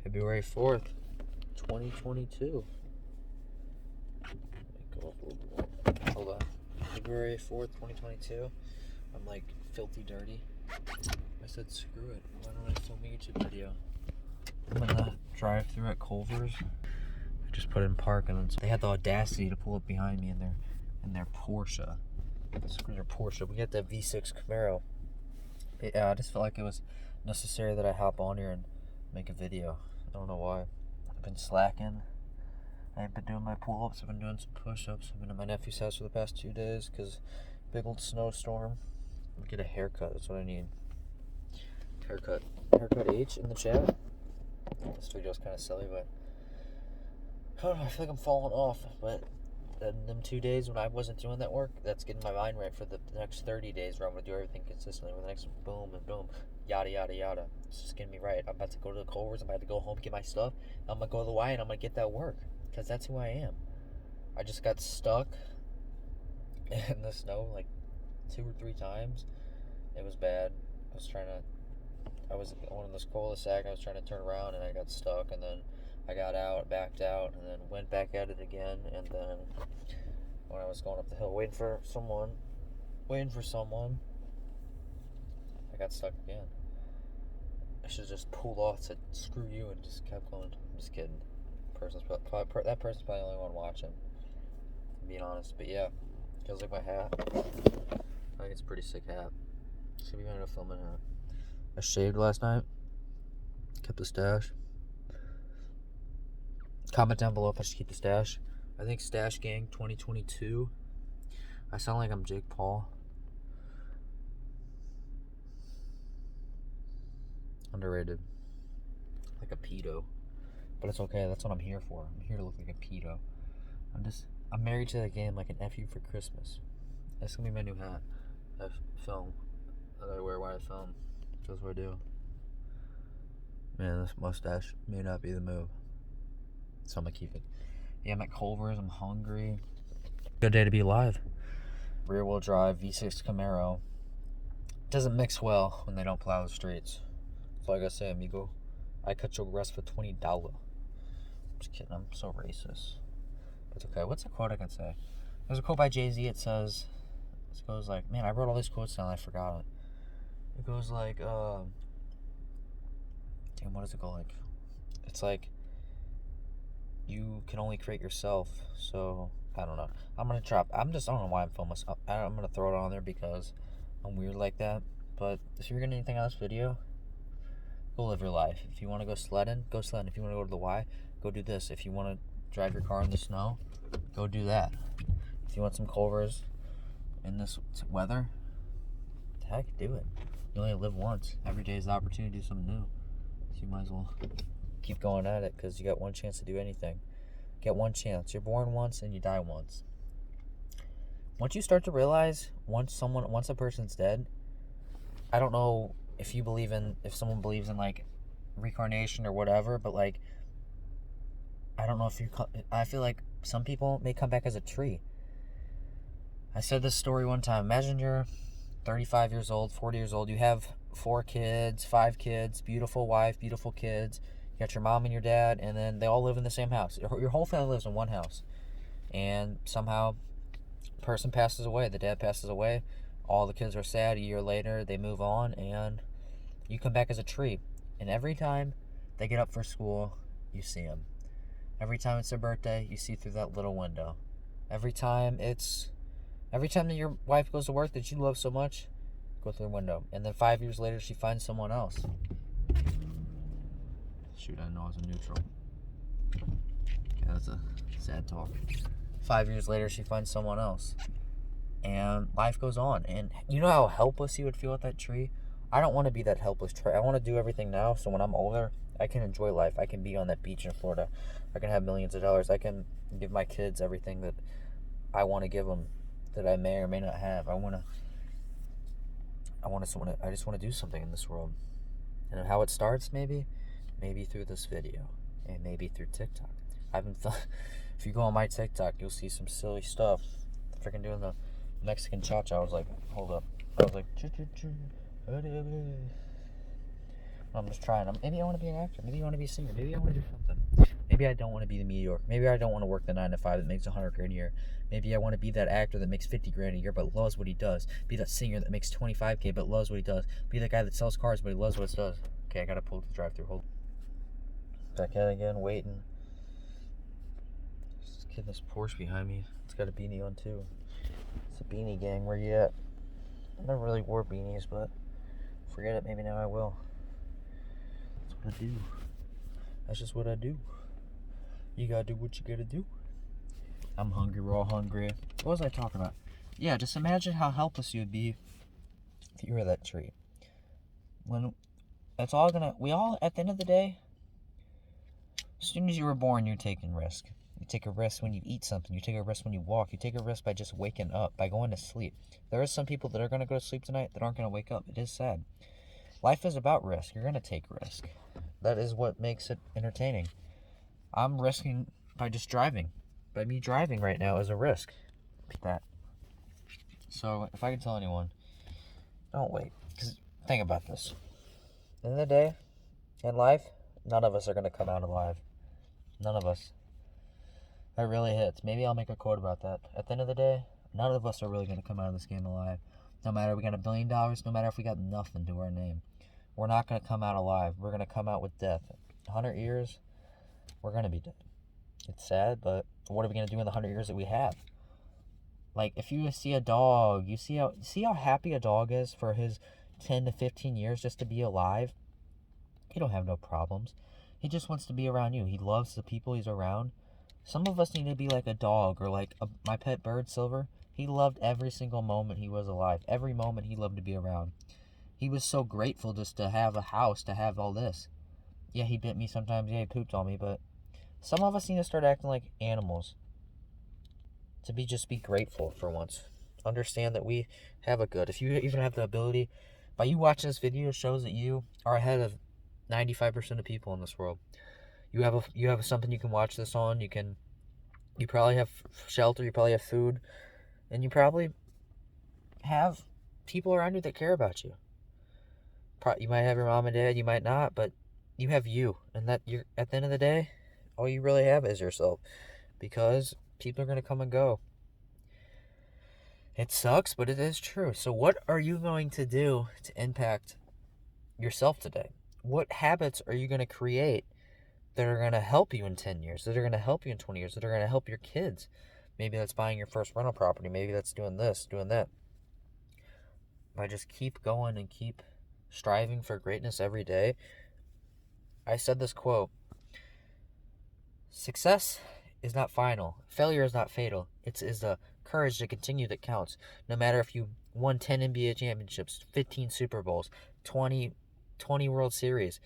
February 4th, 2022. Go up a little more. Hold on. February 4th, 2022. I'm like filthy dirty. I said screw it. Why don't I film a YouTube video? I'm gonna drive through at Culver's. I just put in park and then they had the audacity to pull up behind me in their Porsche. Screw their Porsche. We got that V6 Camaro. Yeah, I just felt like it was necessary that I hop on here and make a video. I don't know why. I've been slacking. I ain't been doing my pull-ups. I've been doing some push-ups. I've been at my nephew's house for the past 2 days because big old snowstorm. I'm gonna get a haircut. That's what I need. Haircut H in the chat. This video's kind of silly, but I don't know. I feel like I'm falling off. But in them 2 days when I wasn't doing that work, that's getting my mind right for the next 30 days where I'm gonna do everything consistently. With the next boom and boom, yada yada yada. It's just getting me right. I'm about to go to the Culver's. I'm about to go home, get my stuff. I'm gonna go to the Y and I'm gonna get that work because that's who I am. I just got stuck in the snow like 2 or 3 times. It was bad. I was going in this cul-de-sac. I was trying to turn around and I got stuck, and then I got out, backed out, and then went back at it again. And then when I was going up the hill waiting for someone, I got stuck again. I should have just pulled off, said screw you, and just kept going. I'm just kidding. That person's probably the only one watching, I'm being honest. But yeah, feels like my hat. I think it's a pretty sick hat. Should be running a filming hat. I shaved last night. Kept the stash. Comment down below if I should keep the stash. I think Stash Gang 2022. I sound like I'm Jake Paul. Underrated. Like a pedo. But it's okay. That's what I'm here for. I'm here to look like a pedo. I'm married to that game like an F you for Christmas. That's gonna be my new hat. I film. That I wear when I film. That's what I do. Man, this mustache may not be the move. So I'm gonna keep it. Yeah, I'm at Culver's. I'm hungry. Good day to be alive. Rear wheel drive V6 Camaro. Doesn't mix well when they don't plow the streets. So like I say, amigo, I cut your grass for $20. I'm just kidding. I'm so racist. But it's okay. What's a quote I can say? There's a quote by Jay-Z. It goes like, man, I wrote all these quotes down. I forgot it. It goes like, damn, what does it go like? It's like, you can only create yourself. So, I don't know. I don't know why I'm filming this. I'm going to throw it on there because I'm weird like that. But if you're getting anything out of this video, go live your life. If you want to go sledding, go sledding. If you want to go to the Y, go do this. If you want to drive your car in the snow, go do that. If you want some Culver's in this weather, heck, do it. You only live once. Every day is the opportunity to do something new. So you might as well keep going at it because you got one chance to do anything. Get one chance. You're born once and you die once. Once you start to realize once a person's dead, I don't know if someone believes in like reincarnation or whatever, but like I don't know I feel like some people may come back as a tree. I said this story one time. Imagine you're 35 years old, 40 years old. You have 4 kids, 5 kids, beautiful wife, beautiful kids. You got your mom and your dad, and then they all live in the same house. Your whole family lives in one house. And somehow, the person passes away. The dad passes away. All the kids are sad. A year later, they move on, and you come back as a tree. And every time they get up for school, you see them. Every time it's their birthday, you see through that little window. Every time that your wife goes to work that you love so much, go through the window. And then 5 years later, she finds someone else. Shoot, I know I was in neutral. Okay, that's a sad talk. 5 years later, she finds someone else. And life goes on. And you know how helpless you would feel at that tree? I don't want to be that helpless tree. I want to do everything now so when I'm older, I can enjoy life. I can be on that beach in Florida. I can have millions of dollars. I can give my kids everything that I want to give them that I may or may not have. I just want to do something in this world. And how it starts, maybe through this video, and maybe through TikTok. If you go on my TikTok, you'll see some silly stuff. Freaking doing the Mexican cha-cha. I was like, hold up. I was like, I'm just trying. Maybe I want to be an actor. Maybe I want to be a singer. Maybe I want to do something. Maybe I don't want to be the mediocre. Maybe I don't want to work the 9 to 5 that makes $100,000 a year. Maybe I want to be that actor that makes $50,000 a year but loves what he does. Be that singer that makes $25,000 but loves what he does. Be the guy that sells cars but he loves what he does. Okay, I gotta pull to the drive-thru. Hold. Back in again, waiting. Just kidding, this Porsche behind me. It's got a beanie on too. It's a beanie gang. Where you at? I never really wore beanies, but forget it. Maybe now I will. That's what I do. That's just what I do. You gotta do what you gotta do. I'm hungry. We're all hungry. What was I talking about? Yeah, just imagine how helpless you would be if you were that tree. When it's all gonna, we all, at the end of the day, as soon as you were born, you're taking risk. You take a risk when you eat something. You take a risk when you walk. You take a risk by just waking up, by going to sleep. There are some people that are going to go to sleep tonight that aren't going to wake up. It is sad. Life is about risk. You're going to take risk. That is what makes it entertaining. I'm risking by just driving. By me driving right now is a risk. That. So if I could tell anyone, don't wait. Because think about this. At the end of the day, in life, none of us are going to come out alive. None of us. That really hits. Maybe I'll make a quote about that. At the end of the day, none of us are really going to come out of this game alive. No matter if we got $1 billion, no matter if we got nothing to our name. We're not going to come out alive. We're going to come out with death. 100 years, we're going to be dead. It's sad, but what are we going to do in the 100 years that we have? Like, if you see a dog, you see how happy a dog is for his 10 to 15 years just to be alive? He don't have no problems. He just wants to be around you. He loves the people he's around. Some of us need to be like a dog or like my pet bird, Silver. He loved every single moment he was alive. Every moment he loved to be around. He was so grateful just to have a house, to have all this. Yeah, he bit me sometimes. Yeah, he pooped on me. But some of us need to start acting like animals. To just be grateful for once. Understand that we have a good. If you even have the ability, by you watching this video, it shows that you are ahead of 95% of people in this world. You have something you can watch this on. You probably have shelter. You probably have food, and you probably have people around you that care about you. You might have your mom and dad. You might not, but you have you, and that you're at the end of the day, all you really have is yourself, because people are gonna come and go. It sucks, but it is true. So what are you going to do to impact yourself today? What habits are you going to create that are going to help you in 10 years, that are going to help you in 20 years, that are going to help your kids? Maybe that's buying your first rental property. Maybe that's doing this, doing that. By just keep going and keep striving for greatness every day. I said this quote: success is not final. Failure is not fatal. It is the courage to continue that counts. No matter if you won 10 NBA championships, 15 Super Bowls, 20 World Series,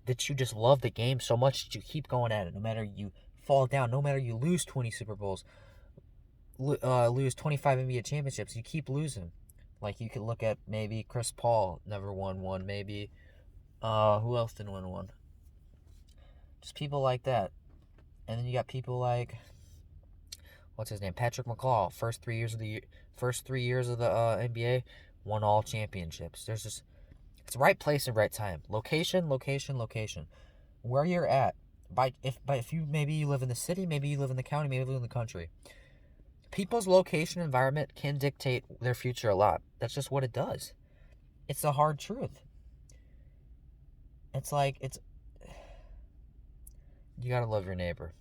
that you just love the game so much that you keep going at it. No matter you fall down, no matter you lose 20 Super Bowls, lose 25 NBA championships, you keep losing. Like, you could look at maybe Chris Paul never won one. Maybe, who else didn't win one? Just people like that. And then you got people like, what's his name? Patrick McCaw. First 3 years of the NBA, won all championships. There's just, it's right place and right time. Location. Where you're at. If you maybe you live in the city, maybe you live in the county, maybe you live in the country. People's location environment can dictate their future a lot. That's just what it does. It's the hard truth. It's like, you gotta love your neighbor.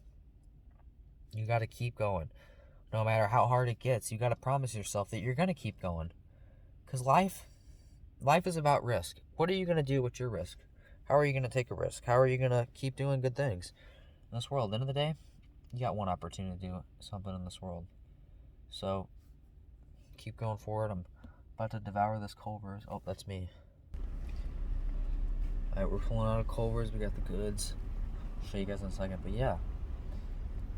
You gotta keep going. No matter how hard it gets, you gotta promise yourself that you're gonna keep going. Because life is about risk. What are you gonna do with your risk? How are you gonna take a risk? How are you gonna keep doing good things in this world? At the end of the day, you got one opportunity to do something in this world. So, keep going forward. I'm about to devour this Culver's. Oh, that's me. Alright, we're pulling out of Culver's. We got the goods. I'll show you guys in a second. But yeah, at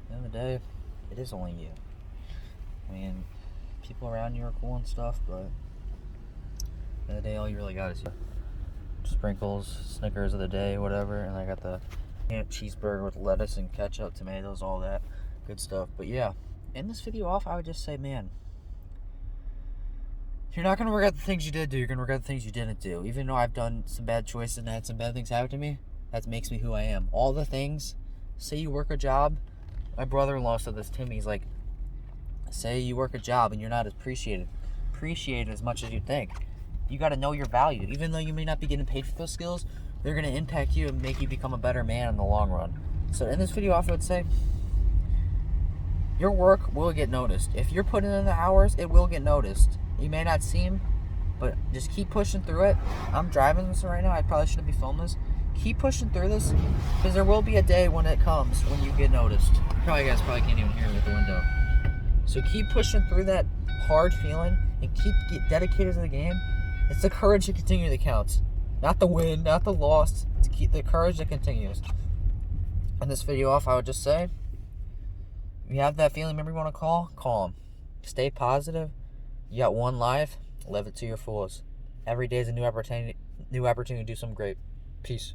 the end of the day, it is only you. I mean, people around you are cool and stuff, but at the end of the day, all you really got is you. Sprinkles, Snickers of the day, whatever. And I got the cheeseburger with lettuce and ketchup, tomatoes, all that good stuff. But yeah, end this video off, I would just say, man, You're not going to regret the things you did do. You're going to regret the things you didn't do. Even though I've done some bad choices and had some bad things happen to me, that makes me who I am. All the things, say you work a job. My brother-in-law said this to me. He's like, say you work a job and you're not appreciated as much as you think. You got to know your value. Even though you may not be getting paid for those skills, they're going to impact you and make you become a better man in the long run. So in this video, I would say, your work will get noticed. If you're putting in the hours, it will get noticed. You may not seem, but just keep pushing through it. I'm driving this right now. I probably shouldn't be filming this. Keep pushing through this, because there will be a day when it comes when you get noticed. You guys probably can't even hear me with the window. So keep pushing through that hard feeling and get dedicated to the game. It's the courage to continue that counts. Not the win, not the loss. It's the courage that continues. In this video off, I would just say, if you have that feeling, remember you want to call them. Stay positive. You got one life, live it to your fullest. Every day is a new opportunity to do something great. Peace.